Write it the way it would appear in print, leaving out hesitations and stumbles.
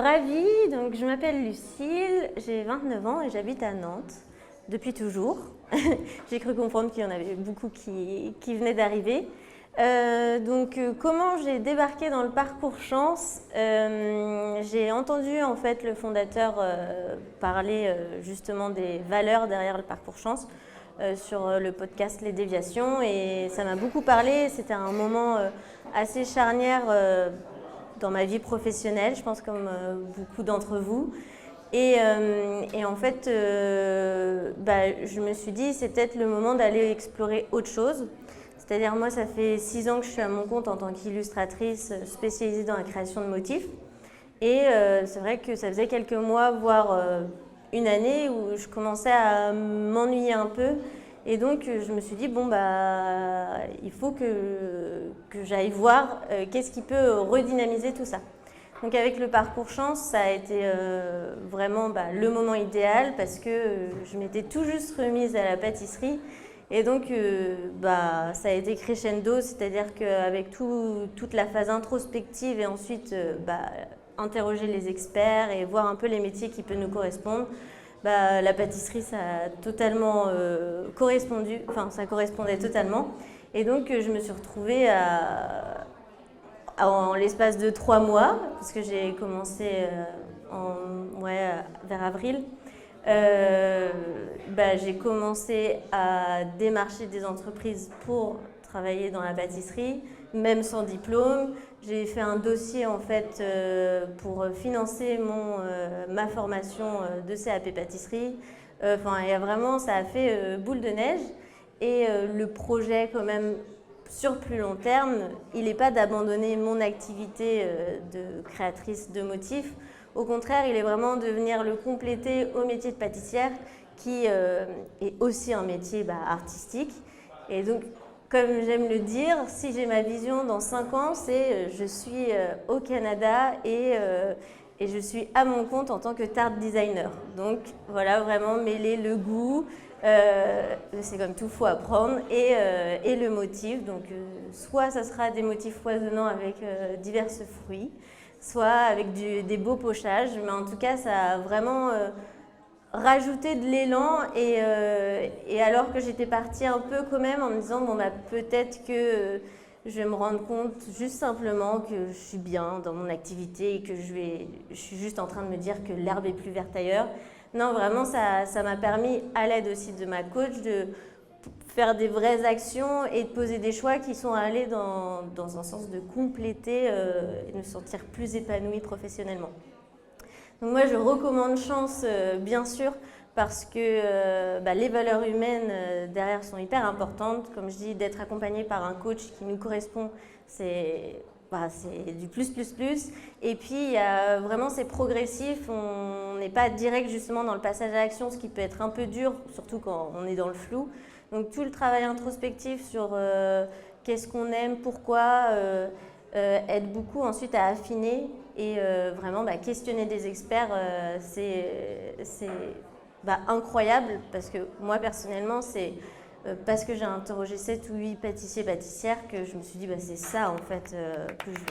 ravie, donc je m'appelle Lucille, j'ai 29 ans et j'habite à Nantes depuis toujours. J'ai cru comprendre qu'il y en avait beaucoup qui venaient d'arriver. Comment j'ai débarqué dans le parcours chance, j'ai entendu en fait le fondateur parler justement des valeurs derrière le parcours chance sur le podcast Les Déviations et ça m'a beaucoup parlé. C'était un moment assez charnière dans ma vie professionnelle, je pense comme beaucoup d'entre vous. Et en fait, je me suis dit c'est peut-être le moment d'aller explorer autre chose. C'est-à-dire moi, ça fait 6 ans que je suis à mon compte en tant qu'illustratrice spécialisée dans la création de motifs. Et c'est vrai que ça faisait quelques mois, voire une année, où je commençais à m'ennuyer un peu. Et donc, je me suis dit, il faut que j'aille voir qu'est-ce qui peut redynamiser tout ça. Donc avec le parcours chance, ça a été vraiment le moment idéal parce que je m'étais tout juste remise à la pâtisserie. Et donc, ça a été crescendo, c'est-à-dire qu'avec toute la phase introspective et ensuite interroger les experts et voir un peu les métiers qui peuvent nous correspondre, la pâtisserie, ça a totalement correspondu, enfin ça correspondait totalement. Et donc, je me suis retrouvée en l'espace de 3 mois, parce que j'ai commencé vers avril. J'ai commencé à démarcher des entreprises pour travailler dans la pâtisserie, même sans diplôme. J'ai fait un dossier en fait pour financer ma formation de CAP pâtisserie. Ça a fait boule de neige. Et le projet quand même sur plus long terme, il n'est pas d'abandonner mon activité de créatrice de motifs. Au contraire, il est vraiment de venir le compléter au métier de pâtissière qui est aussi un métier artistique. Et donc, comme j'aime le dire, si j'ai ma vision dans 5 ans, c'est je suis au Canada et je suis à mon compte en tant que tart designer. Donc voilà, vraiment mêler le goût, c'est comme tout, il faut apprendre, et le motif. Donc soit ça sera des motifs foisonnants avec divers fruits, soit avec des beaux pochages, mais en tout cas ça a vraiment rajouté de l'élan et alors que j'étais partie un peu quand même en me disant peut-être que je vais me rendre compte juste simplement que je suis bien dans mon activité et que je suis juste en train de me dire que l'herbe est plus verte ailleurs. Non, vraiment ça m'a permis, à l'aide aussi de ma coach, de faire des vraies actions et de poser des choix qui sont allés dans un sens de compléter et de me sentir plus épanouie professionnellement. Donc moi, je recommande Chance, bien sûr, parce que les valeurs humaines derrière sont hyper importantes. Comme je dis, d'être accompagné par un coach qui nous correspond, c'est du plus. Et puis, vraiment, c'est progressif. On n'est pas direct justement dans le passage à l'action, ce qui peut être un peu dur, surtout quand on est dans le flou. Donc tout le travail introspectif sur qu'est-ce qu'on aime, pourquoi, aide beaucoup ensuite à affiner et vraiment questionner des experts, c'est incroyable parce que moi personnellement c'est parce que j'ai interrogé 7 ou 8 pâtissiers pâtissières que je me suis dit c'est ça en fait que je veux.